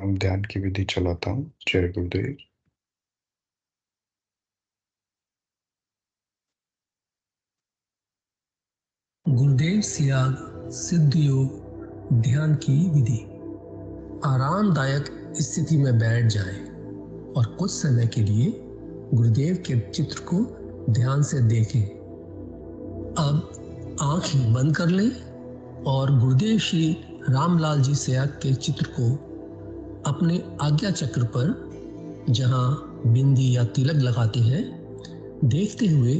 हम ध्यान की विधि चलाता हूँ। जय गुरुदेव। गुरुदेव सियाग सिद्ध योग ध्यान की विधि। आरामदायक स्थिति में बैठ जाएं और कुछ समय के लिए गुरुदेव के चित्र को ध्यान से देखें। अब आंखें बंद कर लें और गुरुदेव श्री रामलाल जी सियाग के चित्र को अपने आज्ञा चक्र पर, जहां बिंदी या तिलक लगाते हैं, देखते हुए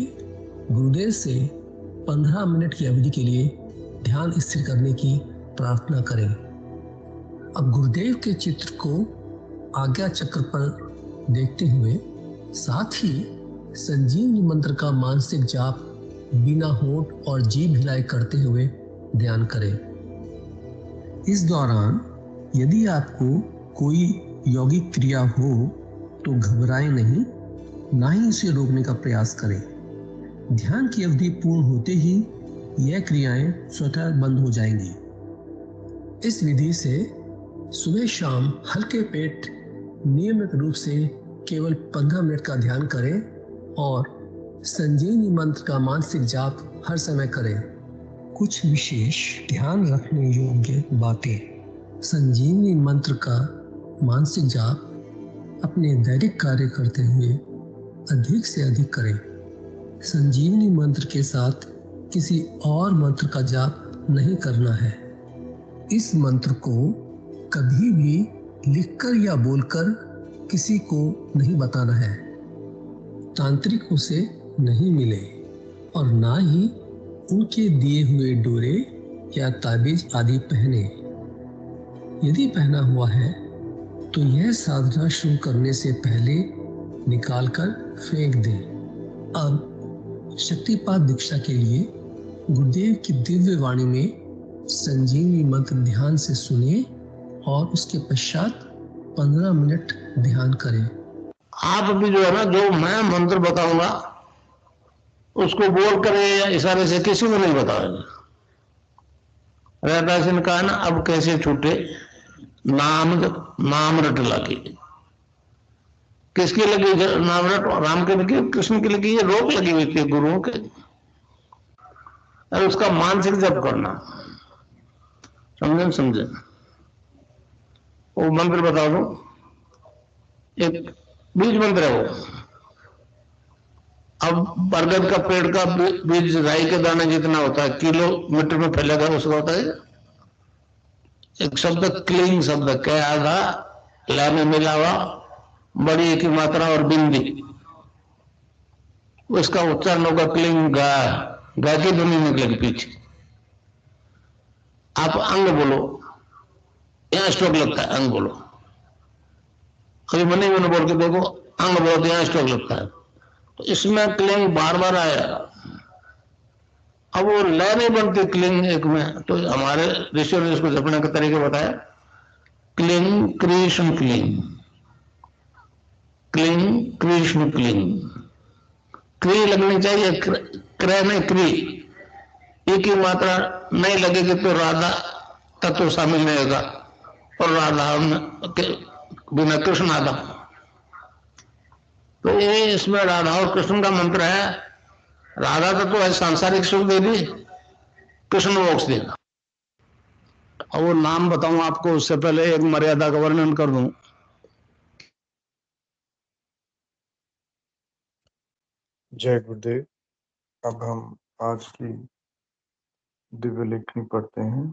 गुरुदेव से 15 मिनट की अवधि के लिए ध्यान स्थिर करने की प्रार्थना करें। अब गुरुदेव के चित्र को आज्ञा चक्र पर देखते हुए साथ ही संजीवनी मंत्र का मानसिक जाप बिना होंठ और जीभ हिलाए करते हुए ध्यान करें। इस दौरान यदि आपको कोई यौगिक क्रिया हो तो घबराएं नहीं, ना ही इसे रोकने का प्रयास करें। ध्यान की अवधि पूर्ण होते ही यह क्रियाएं स्वतः बंद हो जाएंगी। इस विधि से सुबह शाम हल्के पेट नियमित रूप से केवल 15 मिनट का ध्यान करें और संजीवनी मंत्र का मानसिक जाप हर समय करें। कुछ विशेष ध्यान रखने योग्य बातें। संजीवनी मंत्र का मानसिक जाप अपने दैनिक कार्य करते हुए अधिक से अधिक करें। संजीवनी मंत्र के साथ किसी और मंत्र का जाप नहीं करना है। इस मंत्र को कभी भी लिखकर या बोलकर किसी को नहीं बताना है। तांत्रिक उसे नहीं मिले और ना ही उनके दिए हुए डोरे या ताबीज आदि पहने। यदि पहना हुआ है तो यह साधना शुरू करने से पहले निकालकर फेंक दें। अब शक्तिपात दीक्षा के लिए गुरुदेव की दिव्य वाणी में संजीवनी मंत्र ध्यान से सुनिए और उसके पश्चात 15 मिनट ध्यान करें। आप भी जो है ना, जो मैं मंत्र बताऊंगा उसको बोल कर या इशारे से किसी को नहीं बताएगा। रहता सिंह कहा ना, अब कैसे छूटे नाम रट लगी। किसकी लगी नाम रट? राम के लगी, कृष्ण की लगी। ये रोक लगी हुई थी गुरुओं के। और उसका मानसिक जप करना, समझे? वो मंत्र बता दो, एक बीज मंत्र है वो। अब बरगद का पेड़ का बीज राई के दाने जितना होता है, किलोमीटर में फैलेगा, उसका होता है एक शब्द क्लीन शब्द क्या आधा ला में मिला हुआ बड़ी की मात्रा और बिंदी, उसका उच्चारण होगा क्लीन गा। गा की ध्वनि निकलेगी पीछे। आप अंग बोलो, यहां स्ट्रोक लगता है, अंग बोलो। कभी मन ही मन बोल के देखो, अंग बोलो तो यहां स्ट्रोक लगता है। तो इसमें क्लिंग बार बार आएगा। अब वो लय नहीं बनती क्लिंग एक में, तो हमारे ऋषियों ने इसको जपने का तरीके बताया। Cling Krishna cling, cling Krishna cling. क्री लगनी चाहिए, क्रय में क्री। एक ही मात्रा नहीं लगेगी तो राधा तत्व शामिल नहीं होगा, और राधा बिना कृष्ण आधा। तो ये इसमें राधा और कृष्ण का मंत्र है। राधा तत्व है सांसारिक सुख देगी, कृष्ण मोक्ष देगा। और वो नाम बताऊं आपको, उससे पहले एक मर्यादा का वर्णन कर दूं। जय गुरुदेव। अब हम आज की दिव्य लेखनी पढ़ते हैं।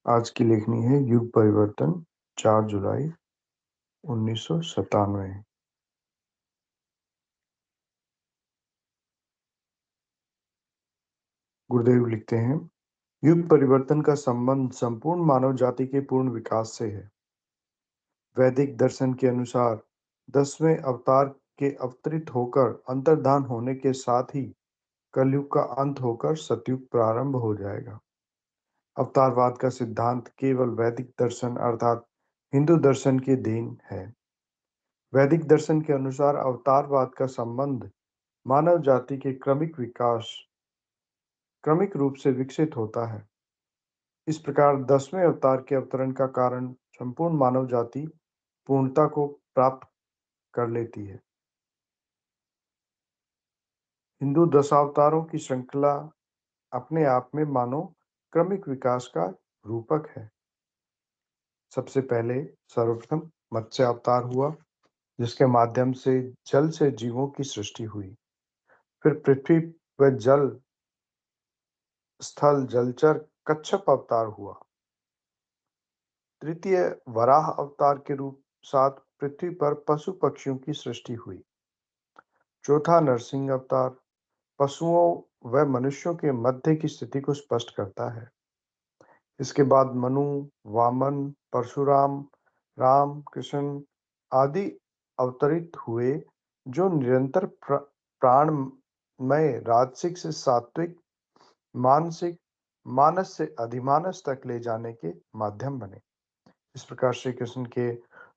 आज की लेखनी है युग परिवर्तन, 4 जुलाई 1997। गुरुदेव लिखते हैं, युग परिवर्तन का संबंध संपूर्ण मानव जाति के पूर्ण विकास से है। वैदिक दर्शन के अनुसार 10वें अवतार के अवतरित होकर अंतर्धान होने के साथ ही कलयुग का अंत होकर सतयुग प्रारंभ हो जाएगा। अवतारवाद का सिद्धांत केवल वैदिक दर्शन अर्थात हिंदू दर्शन की देन है। वैदिक दर्शन के अनुसार अवतारवाद का संबंध मानव जाति के क्रमिक रूप से विकसित होता है। इस प्रकार 10वें अवतार के अवतरण का कारण संपूर्ण मानव जाति पूर्णता को प्राप्त कर लेती है। हिंदू दशावतारों की श्रृंखला अपने आप में मानो क्रमिक विकास का रूपक है। सबसे पहले सर्वप्रथम मत्स्य अवतार हुआ, जिसके माध्यम से जल से जीवों की सृष्टि हुई। फिर पृथ्वी व जल स्थल जलचर कच्छप अवतार हुआ। तृतीय वराह अवतार के रूप साथ पृथ्वी पर पशु पक्षियों की सृष्टि हुई। चौथा नरसिंह अवतार पशुओं व मनुष्यों के मध्य की स्थिति को स्पष्ट करता है। इसके बाद मनु, वामन, परशुराम, राम, कृष्ण आदि अवतरित हुए, जो निरंतर प्राणमय राजसिक से सात्विक, मानसिक, मानस से अधिमानस तक ले जाने के माध्यम बने। इस प्रकार श्री कृष्ण के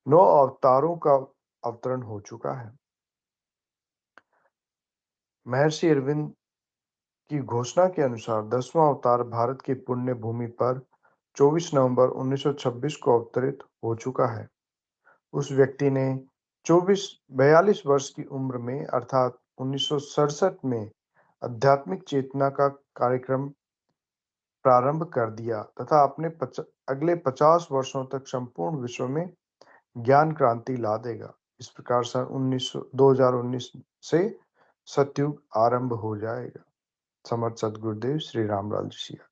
9 अवतारों का अवतरण हो चुका है। महर्षि अरविंद की घोषणा के अनुसार 10वां अवतार भारत की पुण्य भूमि पर 24 नवंबर 1926 को अवतरित हो चुका है। उस व्यक्ति ने 42 वर्ष की उम्र में अर्थात 1967 में आध्यात्मिक चेतना का कार्यक्रम प्रारंभ कर दिया तथा अपने अगले 50 वर्षों तक संपूर्ण विश्व में ज्ञान क्रांति ला देगा। इस प्रकार सन 2019 से सतयुग आरंभ हो जाएगा। समर्थ सद्गुरुदेव श्री रामलाल जी सिया।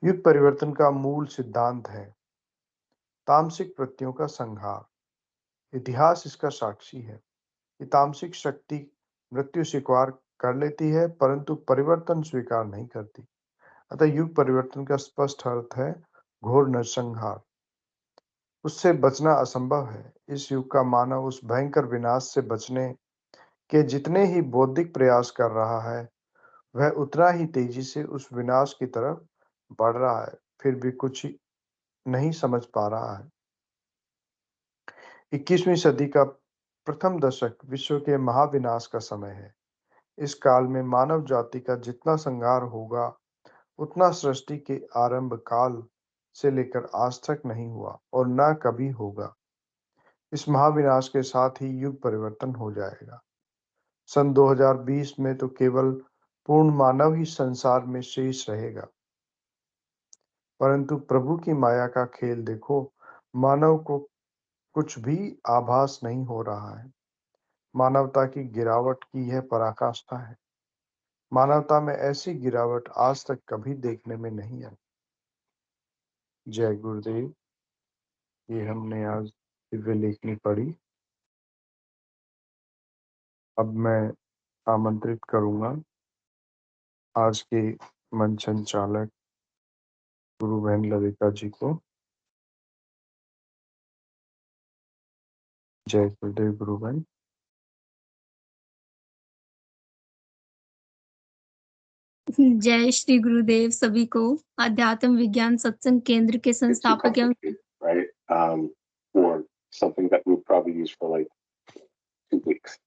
युग परिवर्तन का मूल सिद्धांत है तामसिक वृत्तियों का संहार। इतिहास इसका साक्षी है कि तामसिक शक्ति मृत्यु स्वीकार कर लेती है, परंतु परिवर्तन स्वीकार नहीं करती। अतः युग परिवर्तन का स्पष्ट अर्थ है घोर नरसंहार। उससे बचना असंभव है। इस युग का मानव उस भयंकर विनाश से बचने के जितने ही बौद्धिक प्रयास कर रहा है, वह उतना ही तेजी से उस विनाश की तरफ बढ़ रहा है, फिर भी कुछ नहीं समझ पा रहा है। 21वीं सदी का प्रथम दशक विश्व के महाविनाश का समय है। इस काल में मानव जाति का जितना संहार होगा, उतना सृष्टि के आरंभ काल से लेकर आज तक नहीं हुआ और न कभी होगा। इस महाविनाश के साथ ही युग परिवर्तन हो जाएगा। सन 2020 में तो केवल पूर्ण मानव ही संसार में शेष रहेगा, परंतु प्रभु की माया का खेल देखो, मानव को कुछ भी आभास नहीं हो रहा है। मानवता की गिरावट की यह पराकाष्ठा है। मानवता में ऐसी गिरावट आज तक कभी देखने में नहीं आई। जय गुरुदेव। ये हमने आज दिव्य लेखनी पढ़ी। अब मैं आमंत्रित करूंगा आज के मंच संचालक गुरु बहन ललिता जी को। जय गुरुदेव गुरु बहन। जय श्री गुरुदेव सभी को। अध्यात्म विज्ञान सत्संग केंद्र के संस्थापक एवं for something that we'll probably use for like 2 weeks.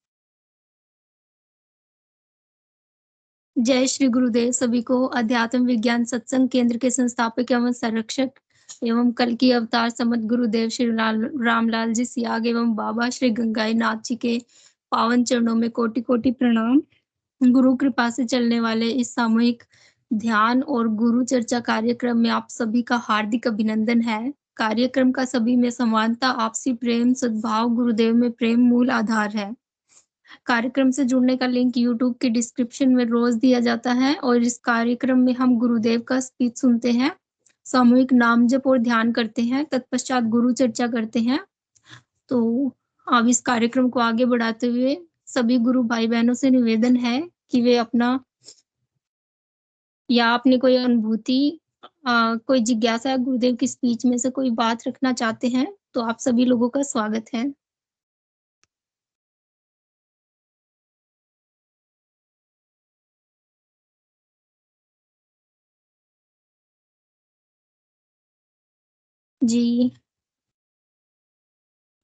जय श्री गुरुदेव सभी को। अध्यात्म विज्ञान सत्संग केंद्र के संस्थापक एवं संरक्षक एवं कल की अवतार समत गुरुदेव श्री रामलाल जी सियाग एवं बाबा श्री गंगाई नाथ जी के पावन चरणों में कोटि कोटि प्रणाम। गुरु कृपा से चलने वाले इस सामूहिक ध्यान और गुरु चर्चा कार्यक्रम में आप सभी का हार्दिक अभिनंदन है। कार्यक्रम का सभी में समानता, आपसी प्रेम, सद्भाव, गुरुदेव में प्रेम मूल आधार है। कार्यक्रम से जुड़ने का लिंक YouTube के डिस्क्रिप्शन में रोज दिया जाता है और इस कार्यक्रम में हम गुरुदेव का स्पीच सुनते हैं, सामूहिक नाम जप और ध्यान करते हैं, तत्पश्चात गुरु चर्चा करते हैं। तो अब इस कार्यक्रम को आगे बढ़ाते हुए सभी गुरु भाई बहनों से निवेदन है कि वे अपना या अपनी कोई अनुभूति, कोई जिज्ञासा गुरुदेव की स्पीच में से कोई बात रखना चाहते हैं तो आप सभी लोगों का स्वागत है। जी।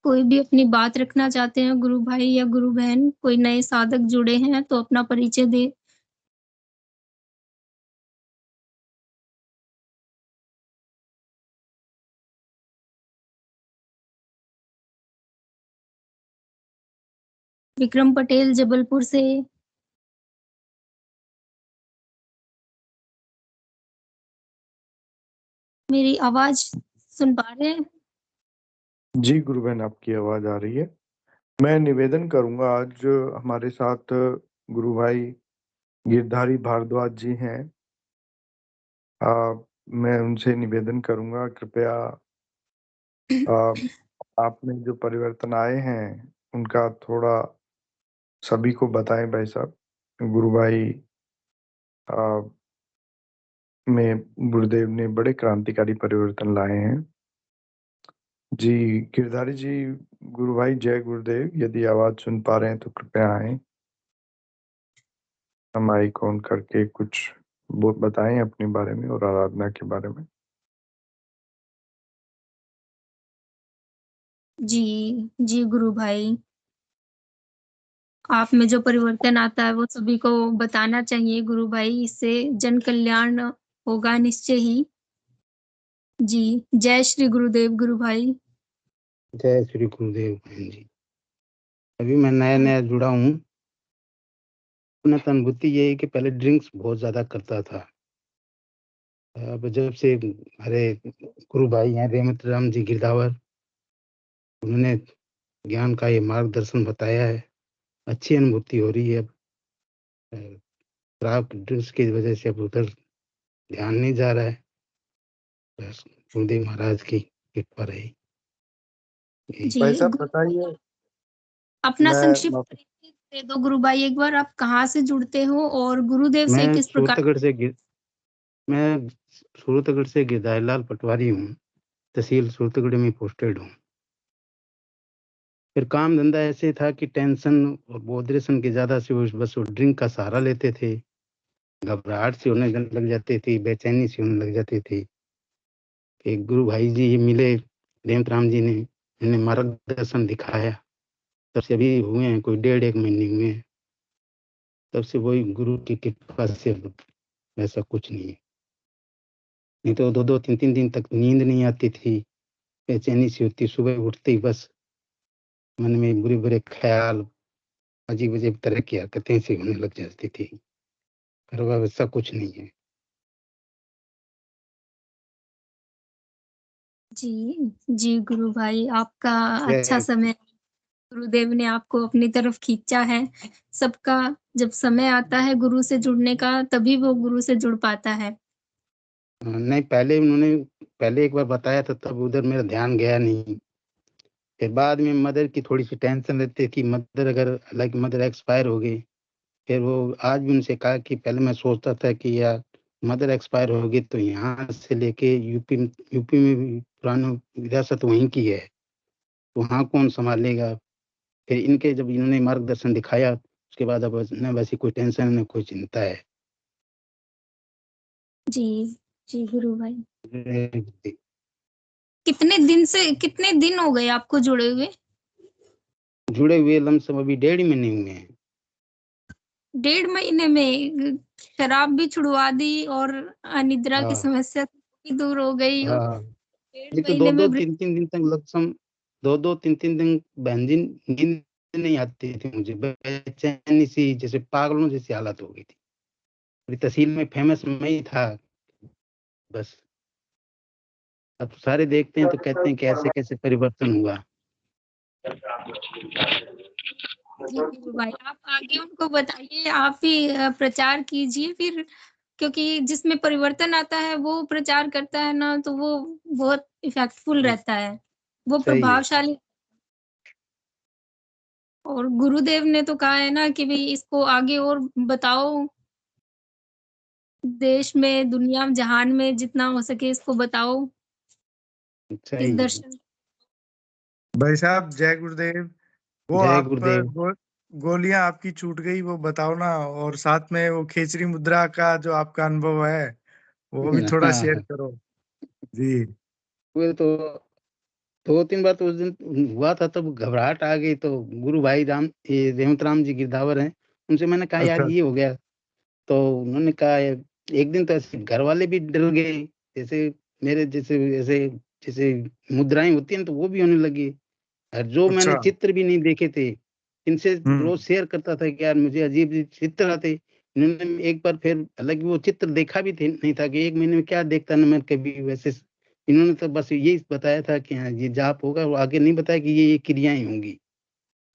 कोई भी अपनी बात रखना चाहते हैं गुरु भाई या गुरु बहन, कोई नए साधक जुड़े हैं तो अपना परिचय दें। विक्रम पटेल जबलपुर से। मेरी आवाज सुन पा रहे हैं? जी गुरु बहन, आपकी आवाज आ रही है। मैं निवेदन करूंगा, आज हमारे साथ गुरु भाई गिरधारी भारद्वाज जी हैं। मैं उनसे निवेदन करूंगा, कृपया आप में जो परिवर्तन आए हैं उनका थोड़ा सभी को बताएं भाई साहब। गुरु भाई में गुरुदेव ने बड़े क्रांतिकारी परिवर्तन लाए हैं। जी गिरधारी जी, गुरु भाई जय गुरुदेव, यदि आवाज सुन पा रहे हैं तो कृपया आए, माइक ऑन करके कुछ बताएं अपने बारे में और आराधना के बारे में। जी, जी गुरु भाई। आप में जो परिवर्तन आता है वो सभी को बताना चाहिए गुरु भाई, इससे जन कल्याण होगा निश्चय ही। जी, जय श्री गुरुदेव गुरु भाई। जय श्री गुरुदेव बहन जी। अभी मैं नया जुड़ा हूँ। अपना तो अनुभूति ये है कि पहले ड्रिंक्स बहुत ज्यादा करता था। अब जब से हमारे गुरु भाई हैं रेमत राम जी गिरधावर, उन्होंने ज्ञान का ये मार्गदर्शन बताया है, अच्छी अनुभूति हो रही है। अब शराब ड्रिंक्स की वजह से अब उधर ध्यान नहीं जा रहा है। बस गुरुदेव महाराज की कृपा रही। जी, भाई साहब गुरु बताइए। अपना मैं संक्षिप्त परिचय दे दो गुरु भाई एक बार, आप कहाँ से जुड़ते हो और गुरुदेव से मैं किस प्रकार? सूरतगढ़ से गिरधारी लाल पटवारी हूँ, तहसील सूरतगढ़ में पोस्टेड हूँ। फिर काम धंधा ऐसे था कि टेंशन और बॉदरेशन की ज्यादा से बस वो ड्रिंक का सहारा लेते थे। घबराहट से होने लग जाती थी, बेचैनी से होने लग जाती थी। एक गुरु भाई जी मिले, रेमत राम जी ने इन्हें मार्गदर्शन दिखाया। तब से अभी हुए हैं कोई 1.5 महीने हुए हैं। तब से वही गुरु की कृपा से ऐसा कुछ नहीं है। नहीं तो 2-2 3-3 दिन तक नींद नहीं आती थी, बेचैनी सी होती। सुबह उठते ही बस मन में बुरे बुरे ख्याल, अजीब अजीब तरह की हरकतें सी होने लग जाती थी। पर अब ऐसा कुछ नहीं है। जी, जी गुरु भाई, आपका अच्छा जय समय गुरुदेव ने आपको अपनी तरफ खींचा है। सबका जब समय आता है गुरु से जुड़ने का, तभी वो गुरु से जुड़ पाता है। नहीं, पहले एक बार बताया था, तब उधर मेरा ध्यान गया नहीं। फिर बाद में मदर की थोड़ी सी टेंशन रहती थी। मदर एक्सपायर हो गई। फिर वो आज भी उनसे कहा कि पहले मैं सोचता था कि यार मदर एक्सपायर हो गई तो यहाँ से लेके यूपी में भी पुरानी विरासत वहीं की है, तो वहाँ कौन संभालेगा। फिर इनके जब इन्होंने मार्गदर्शन दिखाया, उसके बाद अब न वैसी कोई टेंशन न कोई चिंता है। जी, जी गुरु भाई। कितने दिन हो गए आपको जुड़े हुए? जुड़े हुए लमसम अभी 1.5 महीने हुए हैं। 1.5 महीने में शराब भी छुड़वा दी और अनिद्रा की हाँ समस्या भी दूर हो गई और हाँ, 1.5 नहीं तो महीने में 2-2 3-3 दिन तक लमसम 2-2 3-3 दिन बहन जी नींद नहीं आती थी मुझे। बेचैनी सी, जैसे पागलों जैसी हालत हो गई थी। पूरी तहसील में फेमस मैं ही था बस। अब सारे देखते हैं तो कहते हैं कि ऐसे कैसे परिवर्तन हुआ। जी गुरु भाई, आप आगे उनको बताइए, आप ही प्रचार कीजिए फिर, क्योंकि जिसमें परिवर्तन आता है वो प्रचार करता है ना, तो वो बहुत इफेक्टफुल रहता है, वो सही है। प्रभावशाली। और गुरुदेव ने तो कहा है ना कि भाई इसको आगे और बताओ, देश में, दुनिया में, जहान में जितना हो सके इसको बताओ, इस सही है। दर्शन। भाई साहब जय गुरुदेव। वो जय आप गुरुदेव। गोलियां आपकी छूट गई वो बताओ ना, और साथ में वो खेचरी मुद्रा का जो आपका अनुभव है वो भी थोड़ा शेयर हाँ, करो। जी हुए तो 2-3 बार तो उस दिन हुआ था, तब घबराहट आ गई। तो गुरु भाई ये रेवंत राम जी गिरधावर हैं, उनसे मैंने कहा यार अच्छा। ये हो गया। तो उन्होंने कहा एक दिन तो ऐसे घर वाले भी डर गए, जैसे मेरे जैसे ऐसे जैसे मुद्राएं होती हैं तो वो भी होने लगी। और जो मैंने अच्छा। चित्र भी नहीं देखे थे, इनसे रोज शेयर करता था कि यार मुझे अजीब अजीब चित्र आते। इन्होंने एक बार फिर, हालांकि वो चित्र देखा भी नहीं था कि 1 महीने में क्या देखता ना मैं कभी वैसे। इन्होंने तो बस यही बताया था कि हाँ ये जाप होगा, वो आगे नहीं बताया कि ये क्रियाएं होंगी।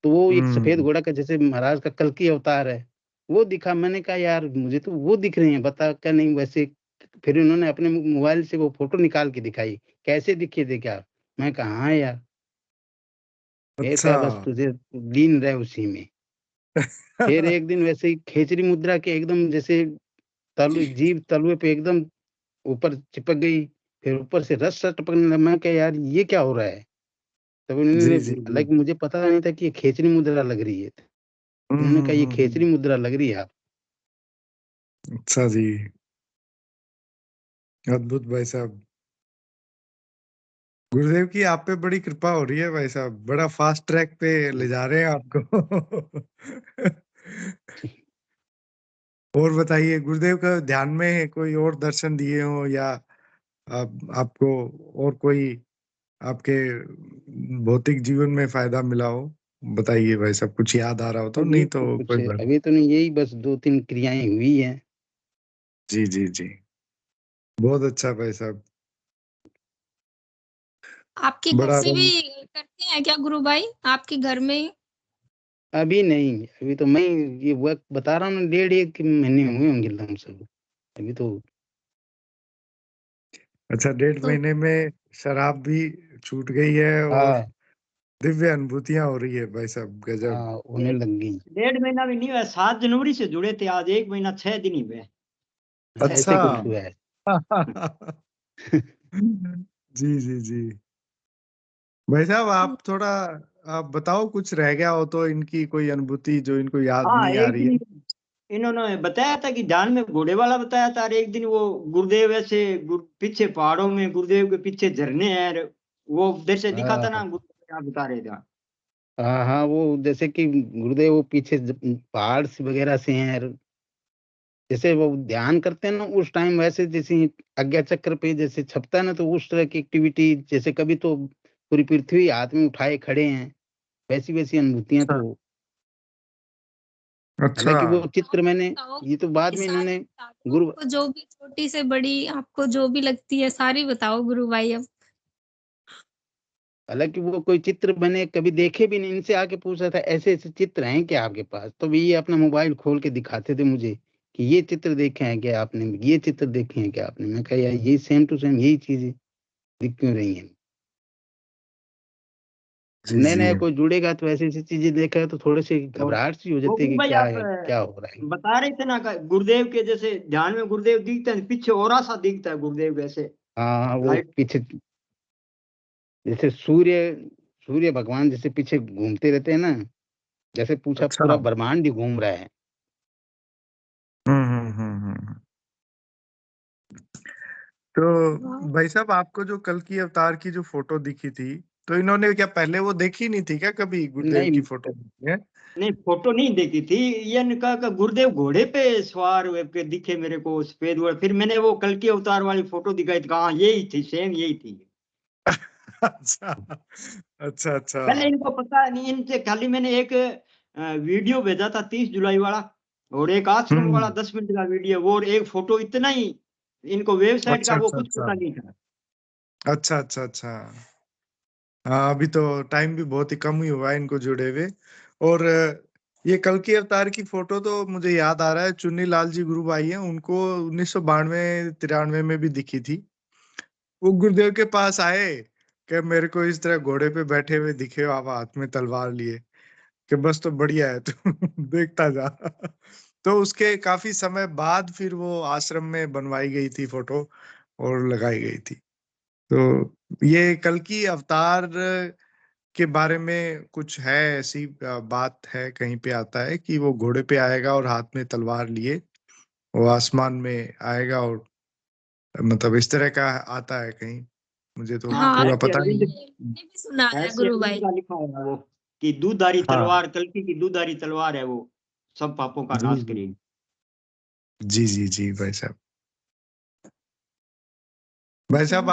तो वो एक सफेद घोड़ा का जैसे महाराज का कल्कि अवतार है, वो दिखा। मैंने कहा यार मुझे तो वो दिख रहे हैं, बता क्या नहीं वैसे। फिर उन्होंने अपने मोबाइल से वो फोटो निकाल के दिखाई, कैसे दिखे थे क्या। मैं कहा हाँ यार। फिर अच्छा। कहा बस तुझे लीन रहे उसी में। फिर एक दिन वैसे ही खेचरी मुद्रा के एकदम जैसे जीभ तलुए पे एकदम ऊपर चिपक गई। फिर ऊपर से रस सा टपकने लगा। मैं क्या यार ये क्या हो रहा है। तब जी उन्होंने, जी जी। हालांकि मुझे पता नहीं था कि ये खेचरी मुद्रा लग रही है। उन्होंने कहा ये खेचरी मुद्रा लग रही है आप। अच्छा जी। अद्भुत भाई साहब। गुरुदेव की आप पे बड़ी कृपा हो रही है भाई साहब, बड़ा फास्ट ट्रैक पे ले जा रहे हैं आपको। और बताइए, गुरुदेव का ध्यान में कोई और दर्शन दिए हो, या आपको और कोई आपके भौतिक जीवन में फायदा मिला हो? बताइए भाई साहब, कुछ याद आ रहा हो तो, अभी नहीं तो तो कुछ कोई बात। अभी तो नहीं, यही बस 2-3 क्रियाएं हुई हैं। जी जी जी। बहुत अच्छा भाई साहब। आपके घर बड़ा से भी करते हैं क्या गुरु भाई, आपके घर में? अभी नहीं, अभी तो मैं ये वक्त बता रहा हूँ ना, 1.5-1 महीने हुए होंगे लमसम। अभी तो अच्छा, 1.5 महीने में शराब भी छूट गई है, और हाँ दिव्य अनुभूतियां हो रही है भाई साहब, गजब। हाँ होने लग गई। 1.5 महीना भी नहीं हुआ, 7 जनवरी से जुड़े थे, आज 1 महीना 6 दिन ही हुए। अच्छा। ऐसे कुछ हुआ है। जी जी जी। भाई साहब, आप थोड़ा आप बताओ, कुछ रह गया हो तो इनकी कोई अनुभूति जो इनको याद हाँ, नहीं आ एक रही है। दिन इन्होंने बताया था कि ध्यान में घोड़े वाला बताया था, और एक दिन वो गुरुदेव ऐसे पीछे पहाड़ों में गुरुदेव के पीछे झरने हैं, और वो उधर से दिखा था ना, हाँ गुरुदेव आप बता रहे थे। हाँ हाँ, वो जैसे कि गुरुदेव वो पीछे पहाड़ से वगैरह से हैं, और जैसे वो ध्यान करते हैं ना उस टाइम, वैसे जैसे आज्ञा चक्र पे जैसे छपता है ना, तो उस तरह की एक्टिविटी, जैसे कभी तो पूरी पृथ्वी हाथ में उठाए खड़े हैं, वैसी वैसी अनुभूतियां अच्छा। तो। अच्छा। हालांकि वो चित्र मैंने, बताओ, ये तो बाद में सारी इन्होंने बता दो, गुरु, आपको जो भी छोटी से बड़ी आपको जो भी लगती है सारी बताओ गुरु भाई अब। हालांकि वो कोई चित्र मैंने कभी देखे भी नहीं, इनसे आके पूछा था ऐसे ऐसे चित्र हैं क्या आपके पास, तो ये अपना मोबाइल खोल के दिखाते थे मुझे कि ये चित्र देखे हैं क्या आपने, ये चित्र देखे हैं क्या आपने। मैं कहा यार ये सेम टू सेम यही चीजें दिख क्यों रही हैं। अब जी नया जी। नया कोई जुड़ेगा तो ऐसी ऐसी चीजें देखा तो थोड़ी सी तो घबराहट सी हो वो जाती है गुरु कि भाई क्या आप है, क्या हो रहा है। बता रहे थे ना गुरुदेव के जैसे ध्यान में गुरुदेव दिखते हैं, पीछे और सा दिखता है गुरुदेव कैसे हाँ वो लाइट। पीछे जैसे सूर्य, सूर्य भगवान जैसे पीछे घूमते रहते हैं ना, जैसे पूछा अच्छा। पूरा ब्रह्मांड ही घूम रहा है। हम्म। तो भाई साहब, आपको जो कल की अवतार की जो फोटो दिखी थी, तो इन्होंने क्या पहले वो देखी नहीं थी क्या कभी, गुरुदेव की नहीं फोटो दिखी है? नहीं, फोटो नहीं देखी थी। ये ने कहा कि गुरुदेव घोड़े पे सवार हुए के दिखे मेरे को सफेद घोड़े, फिर मैंने वो कल की अवतार वाली फोटो दिखाई थी, कहा यही थी, सेम यही थी। अच्छा अच्छा। अच्छा। पहले इनको पता नहीं, इनसे खाली मैंने एक वीडियो भेजा था 30 जुलाई वाला, और एक आश्रम वाला हम्म। 10 मिनट का वीडियो, वो और एक फोटो, इतना ही। इनको वेबसाइट का अच्छा वो अच्छा कुछ अच्छा। पता नहीं था। अच्छा अच्छा अच्छा। हाँ, अभी तो टाइम भी बहुत ही कम ही हुआ है इनको जुड़े हुए। और ये कल की अवतार की फोटो तो मुझे याद आ रहा है, चुन्नी लाल जी गुरु भाई हैं, उनको 1992-93 में भी दिखी थी। वो गुरुदेव के पास आए कि मेरे को इस तरह घोड़े पे बैठे हुए दिखे हो आप, हाथ में तलवार लिए, कि बस तो बढ़िया है तू, देखता जा। तो उसके काफी समय बाद फिर वो आश्रम में बनवाई गई थी फोटो, और लगाई गई थी। तो ये कल की अवतार के बारे में कुछ है, ऐसी बात है कहीं पे आता है कि वो घोड़े पे आएगा और हाथ में तलवार लिए वो आसमान में आएगा, और मतलब इस तरह का आता है कहीं? मुझे तो हाँ, हाँ पूरा ऐसे पता नहीं अरविंद है। मैंने भी सुना है ऐसे गुरु अरविंद भाई। का लिखा है वो कि दूधारी हाँ तलवार, कल्कि की दूधारी तलवार है वो, सब पापों का जी नाश जी करेगी। जी जी जी भाई साहब। भाई साहब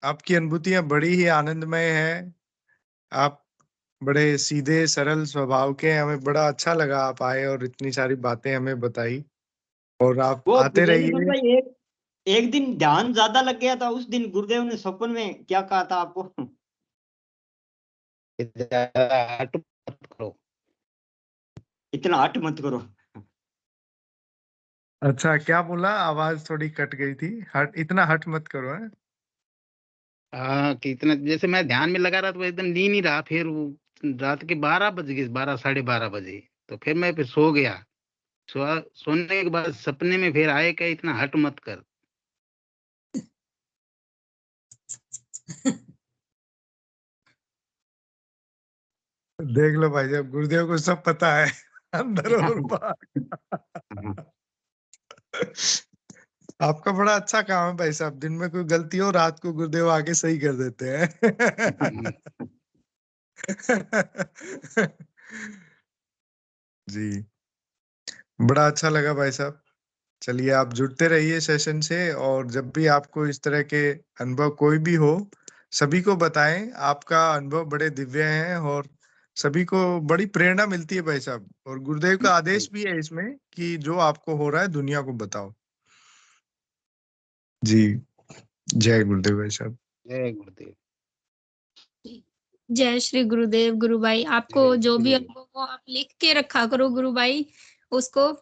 आपकी अनुभूतियां बड़ी ही आनंदमय है। आप बड़े सीधे सरल स्वभाव के हैं। हमें बड़ा अच्छा लगा आप आए और इतनी सारी बातें हमें बताई। और आप वो आते विजय रहिए। भाई एक दिन ध्यान ज्यादा लग गया था, उस दिन गुरुदेव ने सपन में क्या कहा था आपको? ज्यादा हट मत करो। इतना हट मत करो। अच्छा, क्या बोला? आवाज थोड़ी कट गई थी। इतना हट मत करो है। हाँ कि इतना, जैसे मैं ध्यान में लगा रहा तो एकदम नींद नहीं रहा, फिर वो रात के 12 बज गए, 12 साढ़े 12 बजे, तो फिर मैं फिर सो गया। सोने के बाद सपने में फिर आए क्या, इतना हट मत कर। देख लो भाई साहब, गुरुदेव को सब पता है अंदर और बाहर। आपका बड़ा अच्छा काम है भाई साहब। दिन में कोई गलती हो, रात को गुरुदेव आके सही कर देते हैं। जी, बड़ा अच्छा लगा भाई साहब। चलिए, आप जुड़ते रहिए सेशन से, और जब भी आपको इस तरह के अनुभव कोई भी हो, सभी को बताएं। आपका अनुभव बड़े दिव्य हैं और सभी को बड़ी प्रेरणा मिलती है भाई साहब। और गुरुदेव का आदेश भी है इसमें कि जो आपको हो रहा है दुनिया को बताओ। जी, जय गुरुदेव भाई साहब। जय गुरुदेव। जय श्री गुरुदेव। गुरु भाई आपको जय जो भी गुरुदेव। अनुभव हो आप लिख के रखा करो गुरु भाई उसको,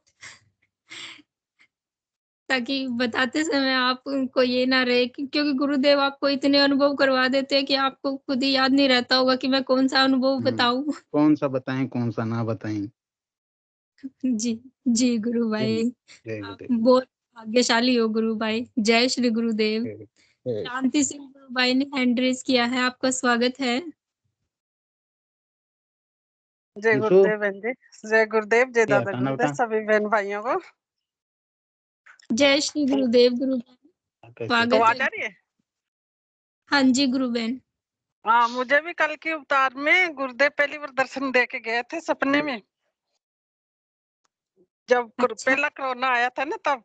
ताकि बताते समय आपको ये ना रहे क्योंकि गुरुदेव आपको इतने अनुभव करवा देते हैं कि आपको खुद ही याद नहीं रहता होगा कि मैं कौन सा अनुभव बताऊं। कौन सा बताएं, कौन सा ना बताएं। जी जी गुरु जय भाई, जय आप गुरुदेव। बहुत भाग्यशाली हो गुरु भाई। जय श्री गुरुदेव। जय- जय। शांति सिंह गुरु भाई ने हैंड रेज किया है, आपका स्वागत है। जय अंशु, गुरुदेव बहन जी। जय गुरुदेव, जय क्या दादा खाना गुरुदेव, बता सभी बहन भाइयों को। जय श्री गुरुदेव। गुरु भाई कैसे। तो स्वागत आ है। जा रही है। हाँ जी गुरु बहन। हाँ, मुझे भी कल के अवतार में गुरुदेव पहली बार दर्शन दे के गए थे सपने में। जब अच्छा, पहला कोरोना आया था ना, तब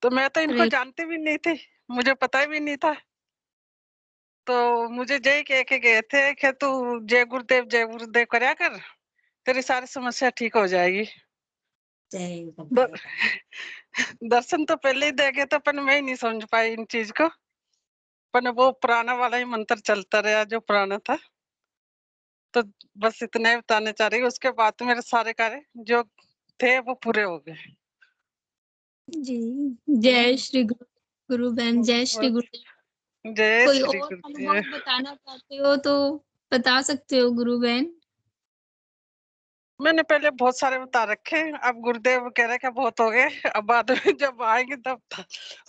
तो मैं तो इनको अरे जानती भी नहीं थी, मुझे पता भी नहीं था। तो मुझे जय कह के गए थे कि तू जय गुरुदेव करया कर, तेरी सारी समस्या ठीक हो जाएगी। तो दर्शन तो पहले ही दे गए थे, पर मैं ही नहीं समझ पाई इन चीज को। पर वो पुराना वाला ही मंत्र चलता रहा जो पुराना था। तो बस इतना ही बताना चाह रही हूँ। उसके बाद तो मेरे सारे कार्य जो थे वो पूरे हो गए। जी, जय श्री गुरु। गुरु बहन जय श्री गुरुदेव। जय कोई श्री और गुरुदेव। अनुभव बताना चाहते हो तो बता सकते हो गुरु बहन। मैंने पहले बहुत सारे बता रखे हैं, अब गुरुदेव कह रहे कि बहुत हो गए। अब बाद में जब आएंगे तब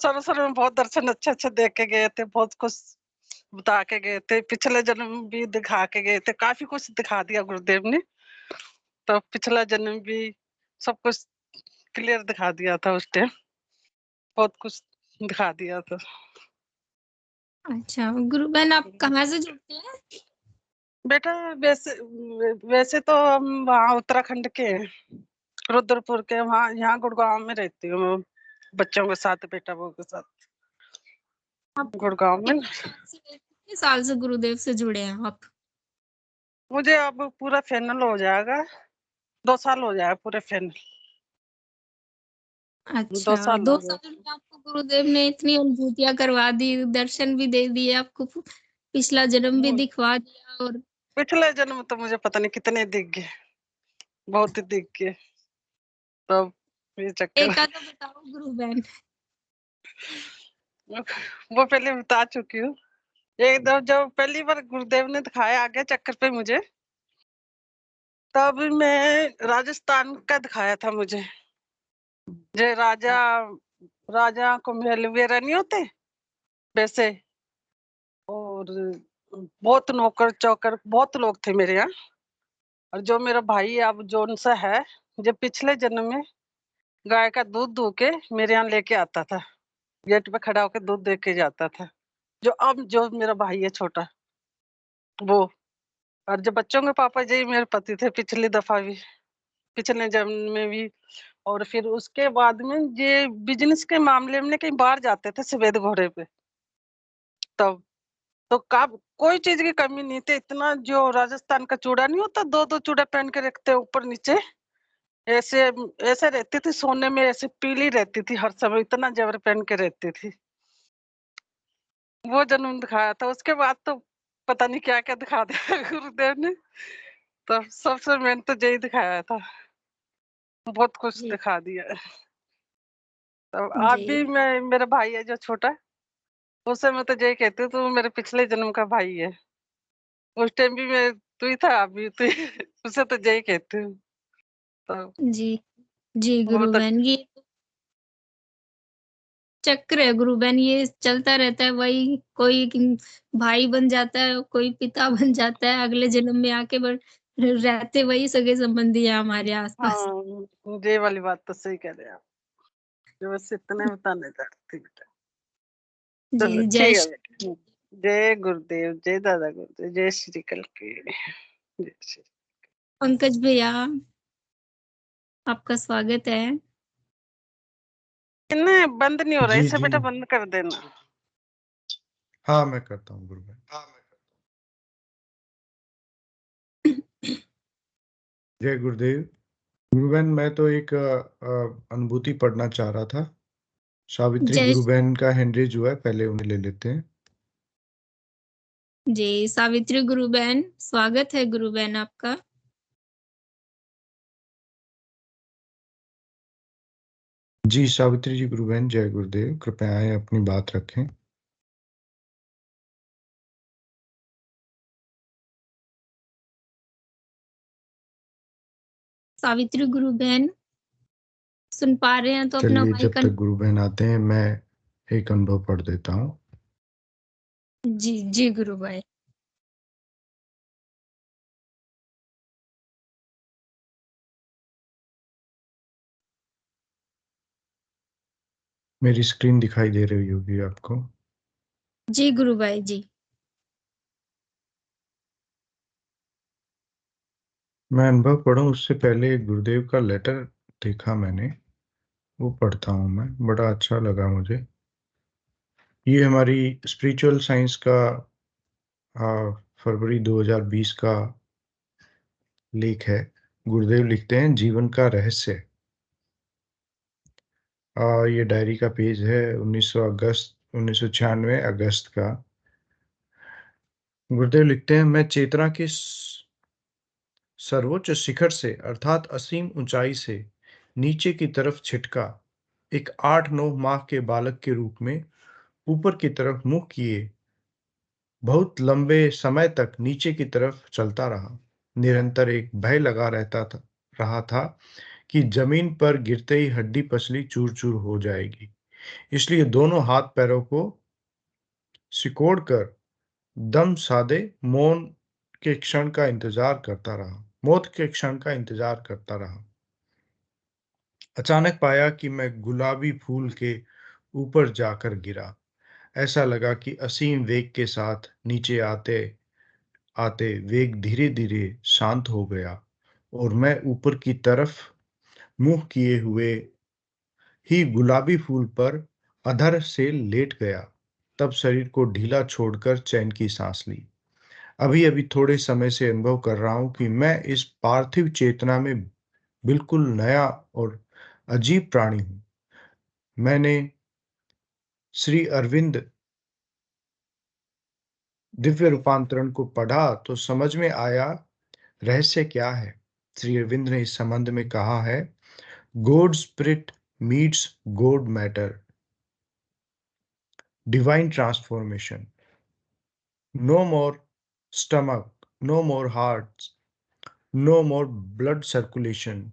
शुरू में बहुत दर्शन अच्छे अच्छे देख के गए थे, बहुत कुछ बता के गए थे, पिछले जन्म भी दिखा के गए थे, काफी कुछ दिखा दिया गुरुदेव ने। तो पिछला जन्म भी सब कुछ क्लियर दिखा दिया था उस टाइम, बहुत कुछ दिखा दिया था। अच्छा गुरु बहन, आप कहाँ से जुड़ते हैं? बेटा वैसे वैसे तो हम वहाँ उत्तराखंड के हैं, रुद्रपुर के। वहाँ यहाँ गुड़गांव में रहती हूँ मैं, बच्चों के साथ, बेटा बहू के साथ आप गुड़गांव में। कितने साल से गुरुदेव से जुड़े हैं आप? मुझे अब पूरा फाइनल हो जाएगा, 2 साल हो जाएगा पूरे फाइनल। 2 अच्छा, साल हो 2 गए। साल में आपको गुरुदेव ने इतनी अनुभूतियां करवा दी, दर्शन भी दे दिए आपको, पिछला जन्म भी दिखवा दिया और पिछले जन्म तो मुझे पता नहीं कितने दिख गए, बहुत ही दिख गए। तो ये चक्कर एक आधा बताओ गुरु बहन। वो पहले बता चुकी हूँ। एकदम जब पहली बार गुरुदेव ने दिखाया आगे चक्कर पे मुझे, तब मैं राजस्थान का दिखाया था मुझे। जो राजा को महल वगैरह नहीं होते वैसे, और बहुत नौकर चौकर बहुत लोग थे मेरे यहाँ। और जो मेरा भाई अब जोन सा है, जो पिछले जन्म में गाय का दूध दू के मेरे यहाँ लेके आता था, गेट पे खड़ा होकर दूध दे के जाता था। जो मेरा भाई है छोटा वो, और जो बच्चों के पापा जी मेरे पति थे पिछली दफा भी, पिछले जन्म में भी, और फिर उसके बाद में ये बिजनेस के मामले में कहीं बाहर जाते थे सफेद घोड़े पे, तब तो कोई चीज की कमी नहीं थी। इतना जो राजस्थान का चूड़ा नहीं होता, दो दो चूड़ा पहन के रखते ऊपर नीचे, ऐसे ऐसे रहती थी, सोने में ऐसे पीली रहती थी हर समय, इतना जेवर पहन के रहती थी। वो जन्म दिखाया था। उसके बाद तो पता नहीं क्या क्या दिखा दिया गुरुदेव ने, तो सबसे मैंने तो यही दिखाया था, बहुत कुछ जी दिखा दिया। तो आप जी भी, मैं, मेरा भाई है जो छोटा, उससे मैं तो यही कहती हूँ, तू मेरे पिछले जन्म का भाई है। उस टाइम भी मैं तू ही था, अभी तू उससे तो यही कहती हूँ। तो जी जी वो गुरु तो बहन, ये चक्र है गुरु बहन, ये चलता रहता है। वही कोई भाई बन जाता है, कोई पिता बन जाता है, अगले जन्म में आके रहते वही सगे संबंधी है हमारे आसपास। हाँ, ये वाली बात तो सही कह रहे हैं आप। जो बस इतने बताने चाहती थी बेटा। जी चलो जय ठीक है श्री बेटा। जय गुरुदेव, जय दादा गुरुदेव, जय श्री कल की, जय श्री। पंकज भैया, आपका स्वागत है। इन्हें बंद नहीं हो रहा, जी इसे जी बेटा बंद कर देना। हाँ मैं करता हूँ गुरु बहन। जय गुरुदेव। गुरु बहन, मैं तो एक अनुभूति पढ़ना चाह रहा था। सावित्री जय गुरु बहन का हैंडरेज जो है, पहले उन्हें ले लेते हैं। जी सावित्री गुरु बहन, स्वागत है गुरु बहन आपका। जी सावित्री जी गुरु बहन, जय गुरुदेव। कृपया आए, अपनी बात रखें। सावित्री गुरु बहन सुन पा रहे हैं तो अपना चलिए, जब माइक तक गुरु बहन आते हैं, मैं एक अनुभव पढ़ देता हूँ। जी जी गुरु भाई। मेरी स्क्रीन दिखाई दे रही होगी आपको। जी गुरु भाई जी। मैं अनुभव पढ़ूं उससे पहले गुरुदेव का लेटर देखा मैंने, वो पढ़ता हूँ मैं। बड़ा अच्छा लगा मुझे। ये हमारी स्पिरिचुअल साइंस का फरवरी 2020 का लेख है। गुरुदेव लिखते हैं, जीवन का रहस्य। ये डायरी का पेज है 1996 अगस्त का। गुरुदेव लिखते हैं, मैं चेतना के सर्वोच्च शिखर से, अर्थात असीम ऊंचाई से नीचे की तरफ छिटका एक 8-9 माह के बालक के रूप में ऊपर की तरफ मुख किए बहुत लंबे समय तक नीचे की तरफ चलता रहा। निरंतर एक भय लगा रहा था कि जमीन पर गिरते ही हड्डी पसली चूर चूर हो जाएगी। इसलिए दोनों हाथ पैरों को सिकोड़कर दम साधे मौत के क्षण का इंतजार करता रहा। अचानक पाया कि मैं गुलाबी फूल के ऊपर जाकर गिरा। ऐसा लगा कि असीम वेग के साथ नीचे आते आते वेग धीरे धीरे शांत हो गया और मैं ऊपर की तरफ मुंह किए हुए ही गुलाबी फूल पर अधर से लेट गया। तब शरीर को ढीला छोड़कर चैन की सांस ली। अभी अभी थोड़े समय से अनुभव कर रहा हूं कि मैं इस पार्थिव चेतना में बिल्कुल नया और अजीब प्राणी हूं। मैंने श्री अरविंद दिव्य रूपांतरण को पढ़ा तो समझ में आया रहस्य क्या है। श्री अरविंद ने इस संबंध में कहा है, God spirit meets God matter, divine transformation. No more stomach, no more hearts, no more blood circulation,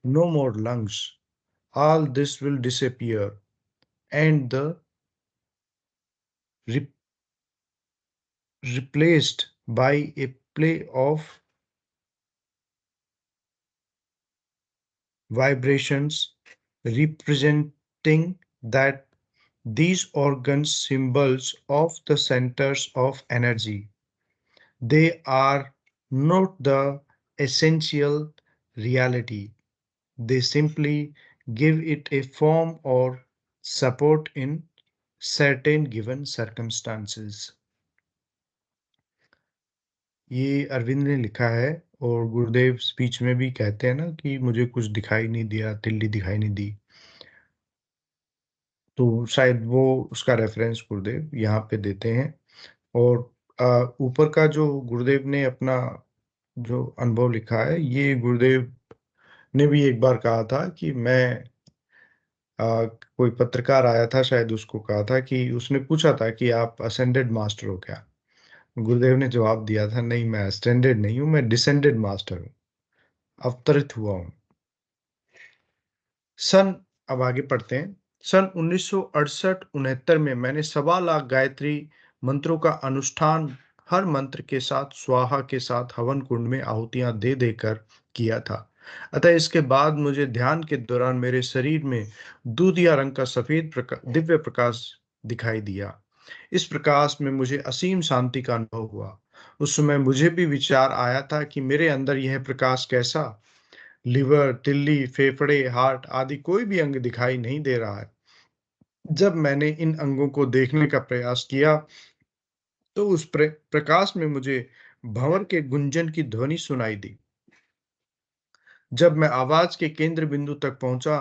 no more lungs. All this will disappear, and the replaced by a play of vibrations representing that These organs symbols of the centers of energy. They are not the essential reality. They simply give it a form or support in certain given circumstances. ये अरविंद ने लिखा है और गुरुदेव speech में भी कहते हैं ना कि मुझे कुछ दिखाई नहीं दिया, तिल्ली दिखाई नहीं दी। तो शायद वो उसका रेफरेंस गुरुदेव यहाँ पे देते हैं। और ऊपर का जो गुरुदेव ने अपना जो अनुभव लिखा है, ये गुरुदेव ने भी एक बार कहा था कि मैं कोई पत्रकार आया था, शायद उसको कहा था कि उसने पूछा था कि आप असेंडेड मास्टर हो क्या? गुरुदेव ने जवाब दिया था, नहीं मैं असेंडेड नहीं हूं, मैं डिसेंडेड मास्टर हूं, अवतरित हुआ हूं। अब आगे पढ़ते हैं। सन 1968-69 में मैंने 1.25 लाख गायत्री मंत्रों का अनुष्ठान हर मंत्र के साथ स्वाहा के साथ हवन कुंड में आहुतियां दे देकर किया था। अतः इसके बाद मुझे ध्यान के दौरान मेरे शरीर में दूधिया रंग का सफेद दिव्य प्रकाश दिखाई दिया। इस प्रकाश में मुझे असीम शांति का अनुभव हुआ। उस समय मुझे भी विचार आया था कि मेरे अंदर यह प्रकाश कैसा, लिवर, तिल्ली, फेफड़े, हार्ट आदि कोई भी अंग दिखाई नहीं दे रहा है। जब मैंने इन अंगों को देखने का प्रयास किया तो उस प्रकाश में मुझे भंवर के गुंजन की ध्वनि सुनाई दी। जब मैं आवाज के केंद्र बिंदु तक पहुंचा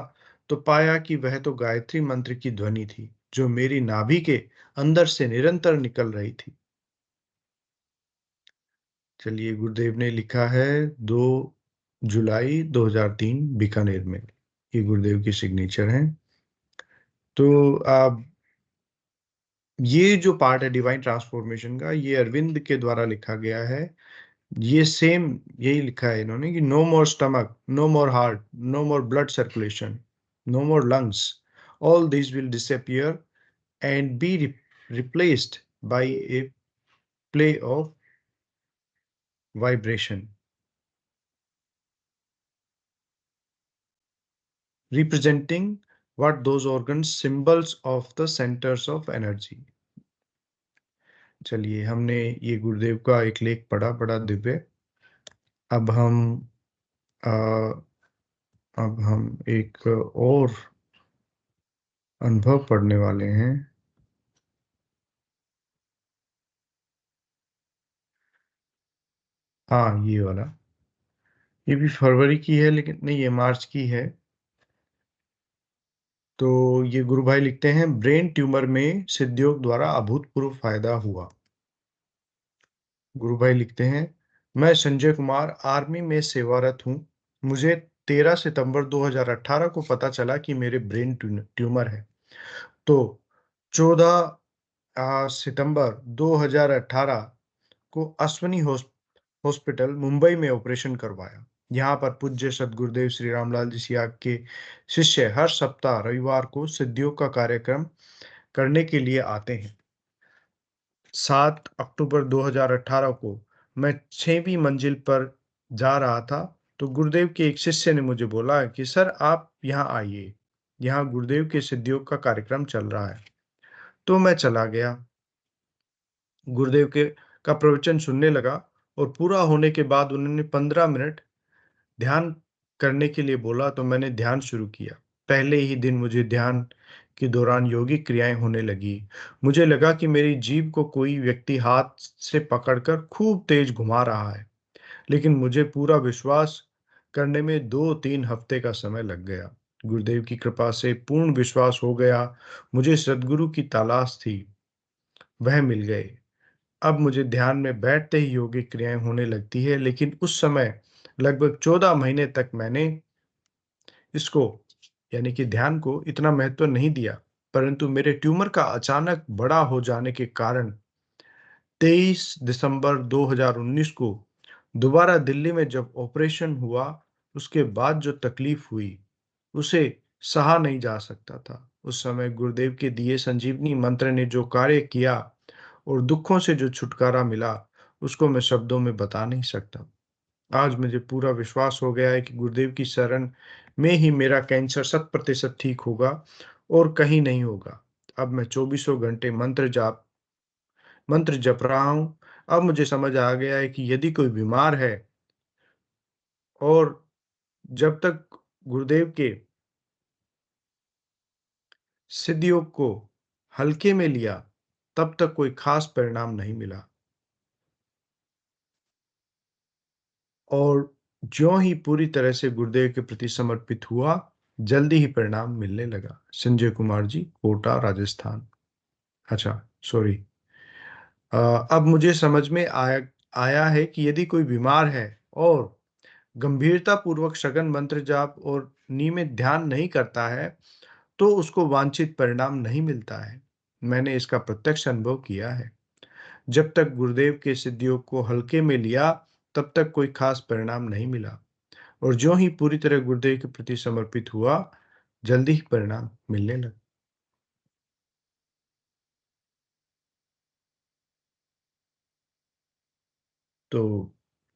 तो पाया कि वह तो गायत्री मंत्र की ध्वनि थी जो मेरी नाभि के अंदर से निरंतर निकल रही थी। चलिए, गुरुदेव ने लिखा है 2 जुलाई 2003 बीकानेर में। ये गुरुदेव की सिग्नेचर है। तो ये जो पार्ट है डिवाइन ट्रांसफॉर्मेशन का, ये अरविंद के द्वारा लिखा गया है। ये सेम यही लिखा है इन्होंने कि no more stomach, no more heart, no more blood circulation, no more lungs, all this will disappear and be replaced by a play of vibration representing what those organs symbols of the centers of energy. चलिए, हमने ये गुरुदेव का एक लेख पढ़ा, बड़ा दिव्य। अब हम एक और अनुभव पढ़ने वाले हैं। हाँ, ये वाला, ये भी फरवरी की है, लेकिन नहीं, ये मार्च की है। तो ये गुरु भाई लिखते हैं, ब्रेन ट्यूमर में सिद्धयोग द्वारा अभूतपूर्व फायदा हुआ। गुरु भाई लिखते हैं, मैं संजय कुमार आर्मी में सेवारत हूं। मुझे 13 सितंबर 2018 को पता चला कि मेरे ब्रेन ट्यूमर है। तो 14 सितंबर 2018 को अश्वनी हॉस्पिटल मुंबई में ऑपरेशन करवाया। यहाँ पर पूज्य सद्गुरुदेव श्री रामलाल जी सियाग के शिष्य हर सप्ताह रविवार को सिद्धियों का कार्यक्रम करने के लिए आते हैं। 7 अक्टूबर 2018 को मैं 6वीं मंजिल पर जा रहा था तो गुरुदेव के एक शिष्य ने मुझे बोला कि सर आप यहाँ आइए, यहाँ गुरुदेव के सिद्धियों का कार्यक्रम चल रहा है। तो मैं चला गया, गुरुदेव का प्रवचन सुनने लगा और पूरा होने के बाद उन्होंने 15 मिनट ध्यान करने के लिए बोला। तो मैंने ध्यान शुरू किया। पहले ही दिन मुझे ध्यान के दौरान योगिक क्रियाएं होने लगी। मुझे लगा कि मेरी जीभ को कोई व्यक्ति हाथ से पकड़कर खूब तेज घुमा रहा है, लेकिन मुझे पूरा विश्वास करने में 2-3 हफ्ते का समय लग गया। गुरुदेव की कृपा से पूर्ण विश्वास हो गया। मुझे सद्गुरु की तलाश थी, वह मिल गए। अब मुझे ध्यान में बैठते ही योगिक क्रियाएं होने लगती है, लेकिन उस समय लगभग 14 महीने तक मैंने इसको यानी कि ध्यान को इतना महत्व नहीं दिया। परंतु मेरे ट्यूमर का अचानक बड़ा हो जाने के कारण 23 दिसंबर 2019 को दोबारा दिल्ली में जब ऑपरेशन हुआ, उसके बाद जो तकलीफ हुई उसे सहा नहीं जा सकता था। उस समय गुरुदेव के दिए संजीवनी मंत्र ने जो कार्य किया और दुखों से जो छुटकारा मिला, उसको मैं शब्दों में बता नहीं सकता। आज मुझे पूरा विश्वास हो गया है कि गुरुदेव की शरण में ही मेरा कैंसर 100% ठीक होगा और कहीं नहीं होगा। अब मैं 24 घंटे मंत्र जप रहा हूँ। अब मुझे समझ आ गया है कि यदि कोई बीमार है और जब तक गुरुदेव के सिद्ध योग को हल्के में लिया, तब तक कोई खास परिणाम नहीं मिला। और ज्यों ही पूरी तरह से गुरुदेव के प्रति समर्पित हुआ, जल्दी ही परिणाम मिलने लगा। संजय कुमार जी, कोटा, राजस्थान। अच्छा, सॉरी। अब मुझे समझ में आया है कि यदि कोई बीमार है और गंभीरता पूर्वक सघन मंत्र जाप और नियमित ध्यान नहीं करता है, तो उसको वांछित परिणाम नहीं मिलता है। मैंने इसका प्रत्यक्ष अनुभव किया है। जब तक गुरुदेव के सिद्ध योग को हल्के में लिया, तब तक कोई खास परिणाम नहीं मिला, और ज्यों ही पूरी तरह गुरुदेव के प्रति समर्पित हुआ, जल्दी ही परिणाम मिलने लगा। तो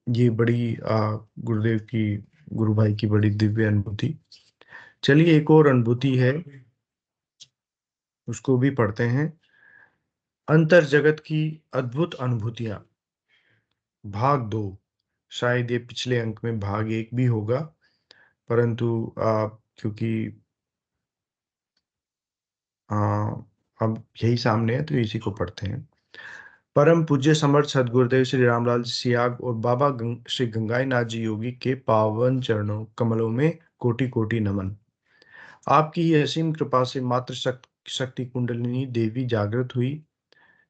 ये बड़ी गुरुदेव की, गुरु भाई की बड़ी दिव्य अनुभूति। चलिए, एक और अनुभूति है, उसको भी पढ़ते हैं। अंतर जगत की अद्भुत अनुभूतियां, भाग 2। शायद ये पिछले अंक में भाग 1 भी होगा, परंतु क्योंकि अब यही सामने है तो इसी को पढ़ते हैं। परम पूज्य समर्थ सदगुरुदेव श्री रामलाल सियाग और बाबा श्री गंगाई नाथ जी योगी के पावन चरणों कमलों में कोटि कोटि नमन। आपकी ही असीम कृपा से मात्र शक्ति कुंडलिनी देवी जागृत हुई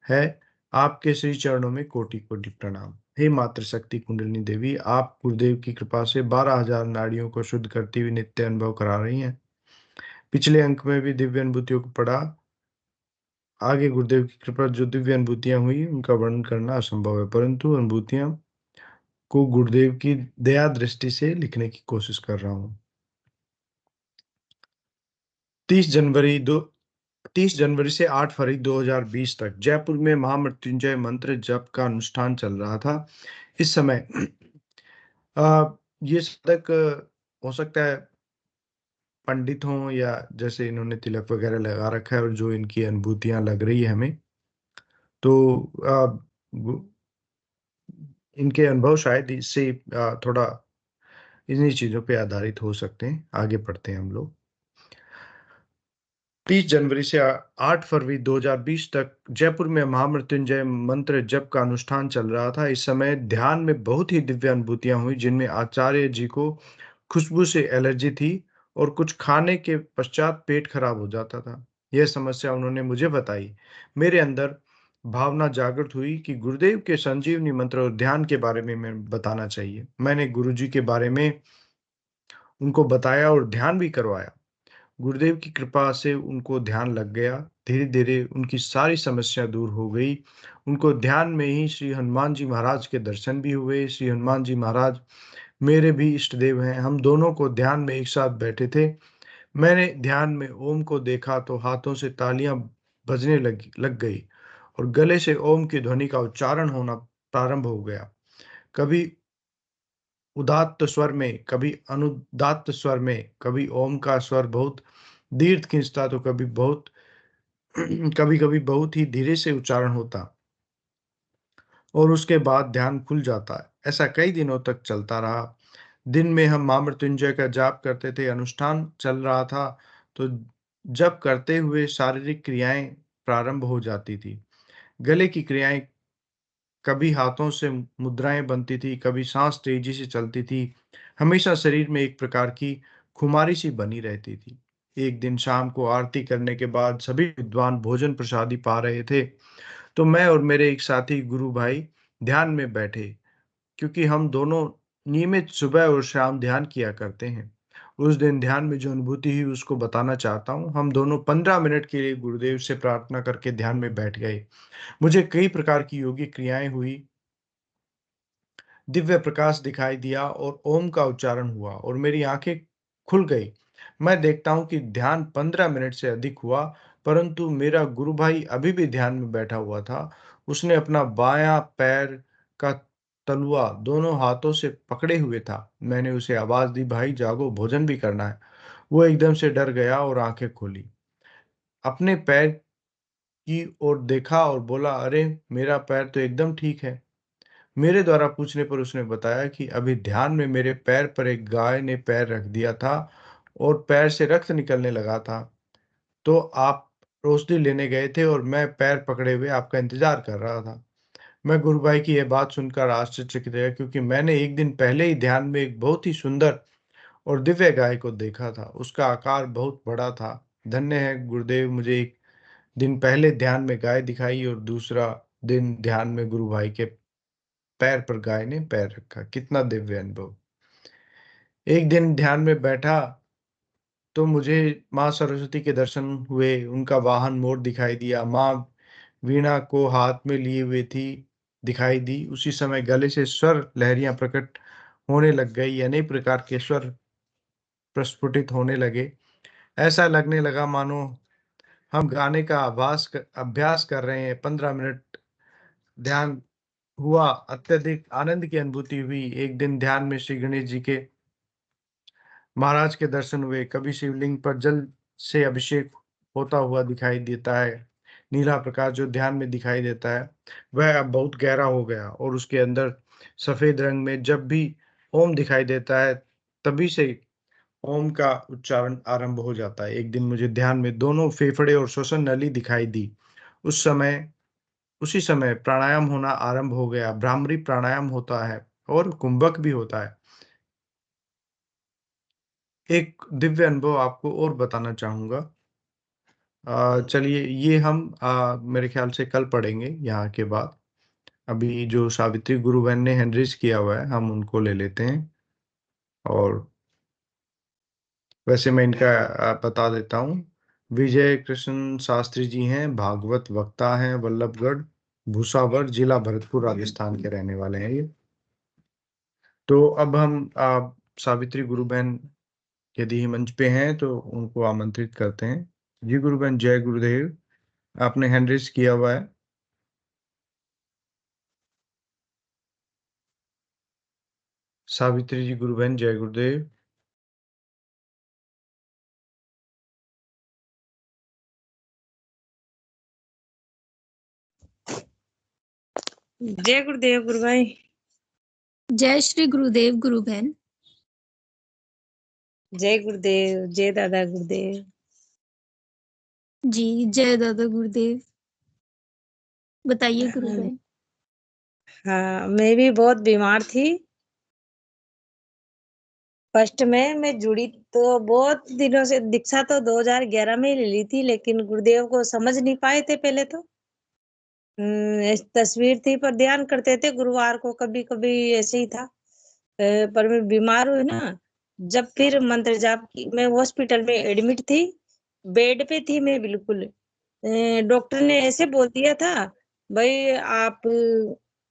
है। आपके श्री चरणों में कोटि कोटि प्रणाम। हे मात्र शक्ति कुंडलिनी देवी, आप गुरुदेव की कृपा से 12,000 नाड़ियों को शुद्ध करती हुई नित्य अनुभव करा रही हैं। पिछले अंक में भी दिव्य अनुभूतियों को पढ़ा। आगे गुरुदेव की कृपा जो दिव्य अनुभूतियां हुई उनका वर्णन करना असंभव है, परंतु अनुभूतियां को गुरुदेव की दया दृष्टि से लिखने की कोशिश कर रहा हूं। 30 जनवरी से 8 फरवरी 2020 तक जयपुर में महामृत्युंजय मंत्र जप का अनुष्ठान चल रहा था। इस समय ये साधक हो सकता है पंडित हों, या जैसे इन्होंने तिलक वगैरह लगा रखा है और जो इनकी अनुभूतियां लग रही है हमें, तो इनके अनुभव शायद इससे थोड़ा इन्हीं चीजों पे आधारित हो सकते हैं। आगे पढ़ते हैं हम लोग। 30 जनवरी से 8 फरवरी 2020 तक जयपुर में महामृत्युंजय मंत्र जप का अनुष्ठान चल रहा था। इस समय ध्यान में बहुत ही दिव्य अनुभूतियां हुई, जिनमें आचार्य जी को खुशबू से एलर्जी थी और कुछ खाने के पश्चात पेट खराब हो जाता था। यह समस्या उन्होंने मुझे बताई। मेरे अंदर भावना जागृत हुई कि गुरुदेव के संजीवनी मंत्र और ध्यान के बारे में मैं बताना चाहिए। मैंने गुरुजी के बारे में उनको बताया और ध्यान भी करवाया। गुरुदेव की कृपा से उनको ध्यान लग गया। धीरे धीरे उनकी सारी समस्या दूर हो गई। उनको ध्यान में ही श्री हनुमान जी महाराज के दर्शन भी हुए। श्री हनुमान जी महाराज मेरे भी इष्ट देव हैं। हम दोनों को ध्यान में एक साथ बैठे थे। मैंने ध्यान में ओम को देखा तो हाथों से तालियां बजने लग गई और गले से ओम की ध्वनि का उच्चारण होना प्रारंभ हो गया। कभी उदात्त स्वर में, कभी अनुदात्त स्वर में, कभी ओम का स्वर बहुत दीर्घ खींचता तो कभी कभी बहुत ही धीरे से उच्चारण होता और उसके बाद ध्यान खुल जाता है। ऐसा कई दिनों तक चलता रहा। दिन में हम महामृत्युंजय का जाप करते थे। अनुष्ठान चल रहा था तो जप करते हुए शारीरिक क्रियाएं प्रारंभ हो जाती थी। गले की क्रियाएं, कभी हाथों से मुद्राएं बनती थी, कभी सांस तेजी से चलती थी। हमेशा शरीर में एक प्रकार की खुमारी सी बनी रहती थी। एक दिन शाम को आरती करने के बाद सभी विद्वान भोजन प्रसादी पा रहे थे, तो मैं और मेरे एक साथी गुरु भाई ध्यान में बैठे, क्योंकि हम दोनों नियमित सुबह और शाम ध्यान किया करते हैं। उस दिन ध्यान में जो अनुभूति हुई उसको बताना चाहता हूँ। हम दोनों 15 मिनट के लिए गुरुदेव से प्रार्थना करके ध्यान में बैठ गए। मुझे कई प्रकार की योगिक क्रियाएं हुई, दिव्य प्रकाश दिखाई दिया और ओम का उच्चारण हुआ और मेरी आंखें खुल गई। मैं देखता हूं कि ध्यान 15 मिनट से अधिक हुआ, परंतु मेरा गुरु भाई अभी भी ध्यान में बैठा हुआ था। उसने अपना बायां पैर का तलुआ दोनों हाथों से पकड़े हुए था। मैंने उसे आवाज दी, भाई जागो, भोजन भी करना है। वो एकदम से डर गया और आंखें खोली। अपने पैर की ओर देखा और बोला, अरे मेरा पैर तो एकदम ठीक है। मेरे द्वारा पूछने पर उसने बताया कि अभी ध्यान में मेरे पैर पर एक गाय ने पैर रख दिया था और पैर से रक्त निकलने लगा था। तो आप रोशनी लेने गए थे और मैं पैर पकड़े हुए आपका इंतजार कर रहा था। मैं गुरु भाई की यह बात सुनकर आश्चर्यचकित रहा, क्योंकि मैंने एक दिन पहले ही ध्यान में एक बहुत ही सुंदर और दिव्य गाय को देखा था। उसका आकार बहुत बड़ा था। धन्य है गुरुदेव, मुझे एक दिन पहले ध्यान में गाय दिखाई और दूसरा दिन ध्यान में गुरु भाई के पैर पर गाय ने पैर रखा। कितना दिव्य अनुभव। एक दिन ध्यान में बैठा तो मुझे माँ सरस्वती के दर्शन हुए। उनका वाहन मोर दिखाई दिया। माँ वीणा को हाथ में लिए हुए थी, दिखाई दी। उसी समय गले से स्वर लहरियां प्रकट होने लग गई। अनेक प्रकार के स्वर प्रस्फुटित होने लगे। ऐसा लगने लगा मानो हम गाने का अभ्यास कर रहे हैं। 15 मिनट ध्यान हुआ। अत्यधिक आनंद की अनुभूति हुई। एक दिन ध्यान में श्री गणेश जी के महाराज के दर्शन हुए। कभी शिवलिंग पर जल से अभिषेक होता हुआ दिखाई देता है। नीला प्रकाश जो ध्यान में दिखाई देता है वह अब बहुत गहरा हो गया और उसके अंदर सफेद रंग में जब भी ओम दिखाई देता है तभी से ओम का उच्चारण आरंभ हो जाता है। एक दिन मुझे ध्यान में दोनों फेफड़े और श्वसन नली दिखाई दी। उसी समय प्राणायाम होना आरंभ हो गया। भ्रामरी प्राणायाम होता है और कुंभक भी होता है। एक दिव्य अनुभव आपको और बताना चाहूंगा। चलिए ये हम मेरे ख्याल से कल पढ़ेंगे यहाँ के बाद। अभी जो सावित्री गुरु बहन ने हेनरिच किया हुआ है हम उनको ले लेते हैं। और वैसे मैं इनका बता देता हूँ। विजय कृष्ण शास्त्री जी हैं, भागवत वक्ता हैं, वल्लभगढ़ भूसावर जिला भरतपुर राजस्थान के रहने वाले हैं ये। तो अब हम सावित्री गुरु बहन यदि मंच पे हैं तो उनको आमंत्रित करते हैं। जी गुरु बहन, जय गुरुदेव। आपने हैंड रेज किया हुआ है। सावित्री जी गुरु बहन, जय गुरुदेव। जय गुरुदेव गुरु भाई। जय श्री गुरुदेव गुरु बहन। जय गुरुदेव, जय दादा गुरुदेव। जी जय दादा गुरुदेव। बताइए गुरु बहन। हाँ, मैं भी बहुत बीमार थी। फर्स्ट में मैं जुड़ी तो बहुत दिनों से, दीक्षा तो 2011 में ही ले ली थी, लेकिन गुरुदेव को समझ नहीं पाए थे पहले तो। तस्वीर थी पर ध्यान करते थे गुरुवार को, कभी कभी ऐसे ही था। पर मैं बीमार हुई ना, जब फिर मंत्र जाप की। मैं हॉस्पिटल में एडमिट थी, बेड पे थी मैं बिल्कुल। डॉक्टर ने ऐसे बोल दिया था, भाई आप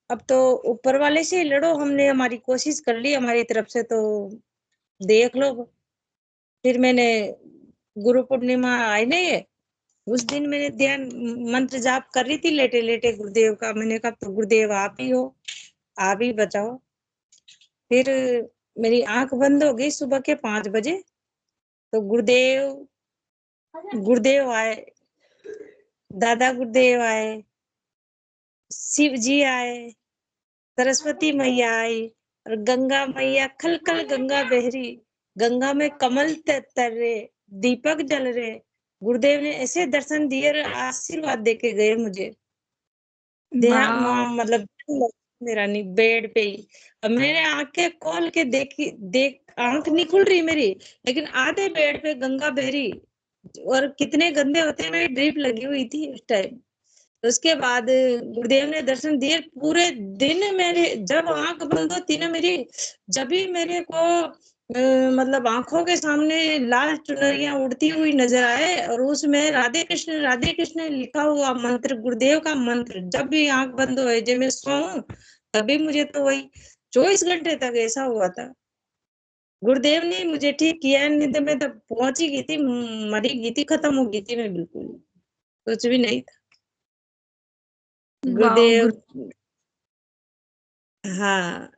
अब तो ऊपर वाले से लड़ो, हमने हमारी कोशिश कर ली हमारी तरफ से, तो देख लो। फिर मैंने गुरु पूर्णिमा आई ना ये, उस दिन मैंने ध्यान मंत्र जाप कर रही थी लेटे लेटे गुरुदेव का। मैंने कहा तो गुरुदेव आप ही हो, आप ही बचाओ। फिर मेरी आंख बंद हो गई सुबह के 5 बजे। तो गुरुदेव आए, दादा गुरुदेव आए, शिव जी आए, सरस्वती मैया आई, और गंगा मैया खल खल गंगा बह रही। गंगा में कमल तर रहे, दीपक जल रहे। गुरुदेव ने ऐसे दर्शन दिए और आशीर्वाद देके गए मुझे। वाह। मतलब मेरा नहीं, बेड पे ही। अब मैंने आंखें खोल के देख आंख नहीं खुल रही मेरी, लेकिन आधे बेड पे गंगा बह रही। और कितने गंदे होते हैं, मेरी ड्रिप लगी हुई थी उस टाइम। उसके बाद गुरुदेव ने दर्शन दिए पूरे दिन। मेरे जब आंख बंद होती ना मेरी, जब भी मेरे को मतलब आंखों के सामने लाल चुनरियां उड़ती हुई नजर आए, और उसमें राधे कृष्ण लिखा हुआ मंत्र, गुरुदेव का मंत्र, जब भी आंख बंद हो जब मैं सोऊं तभी मुझे तो वही 24 घंटे तक ऐसा हुआ था। गुरुदेव ने मुझे ठीक किया, नहीं तो मैं तो पहुंच ही गई थी, मरी गई थी, खत्म हो गई थी मैं बिल्कुल, कुछ भी नहीं था। वाह गुरुदेव, गुरु। हाँ,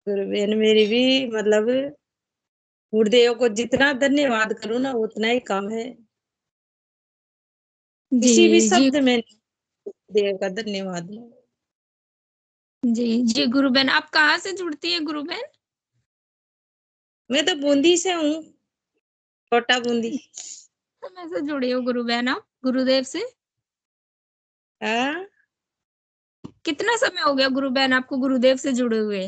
गुरु बहन मेरी भी, मतलब गुरुदेव को जितना धन्यवाद करूं ना उतना ही कम है। किसी भी जी शब्द में देव का धन्यवाद। जी गुरु बहन, आप कहाँ से जुड़ती है गुरु बहन? मैं तो बूंदी से हूँ, छोटा बूंदी। समय से जुड़े हो गुरु बहन आप गुरुदेव से? हाँ, कितना समय हो गया गुरु बहन आपको गुरुदेव से जुड़े हुए?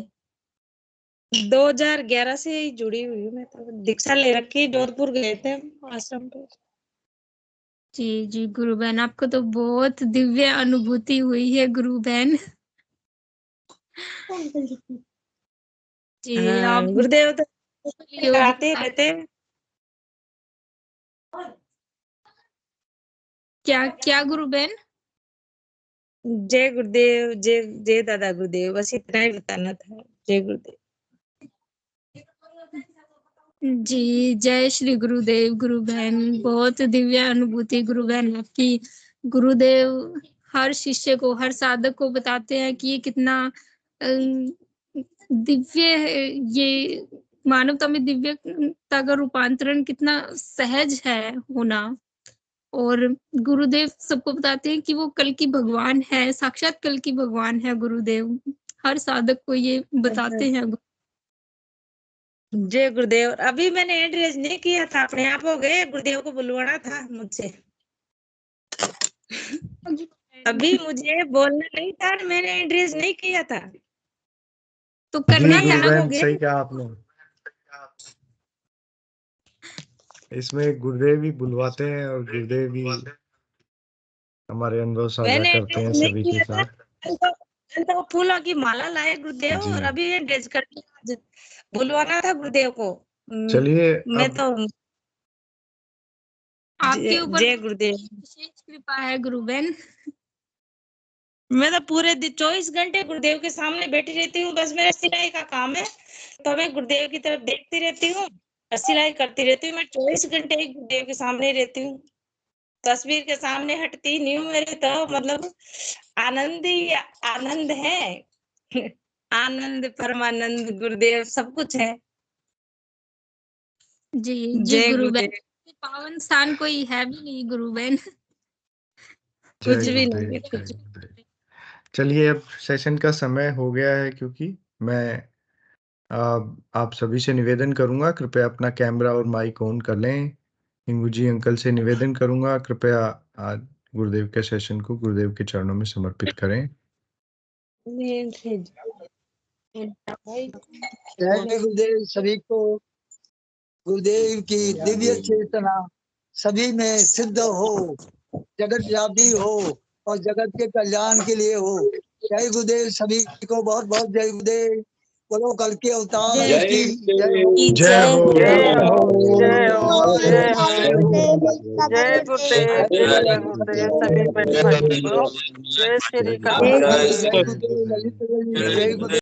2011 से ही जुड़ी हुई हूँ मैं तो। दीक्षा ले रखी, जोधपुर गए थे आश्रम पे। जी गुरु बहन, आपको तो बहुत दिव्य अनुभूति हुई है गुरु बहन। जी हाँ, आप गुरुदेव तो योग आते रहते हैं। क्या क्या गुरु बहन? जय गुरुदेव, जय जय दादा गुरुदेव, बस इतना ही बताना था। जय गुरुदेव। जी जय श्री गुरुदेव गुरु बहन, बहुत दिव्य अनुभूति गुरु बहन आपकी। गुरुदेव हर शिष्य को, हर साधक को बताते हैं कि ये कितना दिव्य है, ये मानवता में दिव्यता का रूपांतरण कितना सहज है होना। और गुरुदेव सबको बताते हैं कि वो कल की भगवान है, साक्षात कल की भगवान है गुरुदेव। हर साधक को ये बताते हैं। जय गुरुदेव। अभी मैंने एड्रेस नहीं किया था, अपने आप हो गए। गुरुदेव को बुलवाना था मुझसे। अभी मुझे बोलना नहीं था, मैंने एड्रेस नहीं किया था तो जी करना गुरु था ना। बहन, सही कहा आपने। इसमें गुरुदेव ही बुलवाते हैं और गुरुदेव ही हमारे अनुभव साझा मैंने करते हैं एड्रेस नहीं सभी के किया था। साथ। तो फूलों की माला लाए गुरुदेव, जी और अभी एड्रेस कर दिया। बुलवाना था गुरुदेव को। चलिए मैं अब तो आपके ऊपर जय गुरुदेव। विशेष कृपा है गुरु बहन। मैं तो पूरे दिन 24 घंटे गुरुदेव के सामने बैठी रहती हूँ। बस मेरा सिलाई का काम है, तो मैं गुरुदेव की तरफ देखती रहती हूँ, सिलाई करती रहती हूँ। मैं 24 घंटे ही गुरुदेव के सामने रहती हूँ, तस्वीर के सामने हटती नहीं हूँ। मेरे तो मतलब आनंद ही आनंद है। आनंद, परमानंद, गुरुदेव सब कुछ है। जी जय गुरु गुरुदेव। बहन, पावन स्थान कोई है भी नहीं गुरु बहन। जय कुछ भी गुरुदेव, नहीं है, जय कुछ। गुरुदेव। चलिए अब सेशन का समय हो गया है, क्योंकि मैं आप सभी से निवेदन करूंगा कृपया अपना कैमरा और माइक ऑन कर लें। हिंगू जी अंकल से निवेदन करूंगा कृपया आज गुरुदेव के सेशन को गुरुदेव के चरणों में समर्पित करें। जय गुरुदेव सभी को। गुरुदेव की दिव्य चेतना सभी में सिद्ध हो, जगत व्यापी हो और जगत के कल्याण के लिए हो। जय गुरुदेव सभी को, बहुत बहुत जय गुरुदेव। बोलो कल के अवतार की जय हो। जय हो। जय हो, जय जय हो, हो। जय हो। जय जय गुरुदेव, जय दादा गुरुदेव, सभी बहन भाइयों को जय श्री गुरुदेव, कृष्ण। जय गुरुदेव ललित, जय गुरुदेव।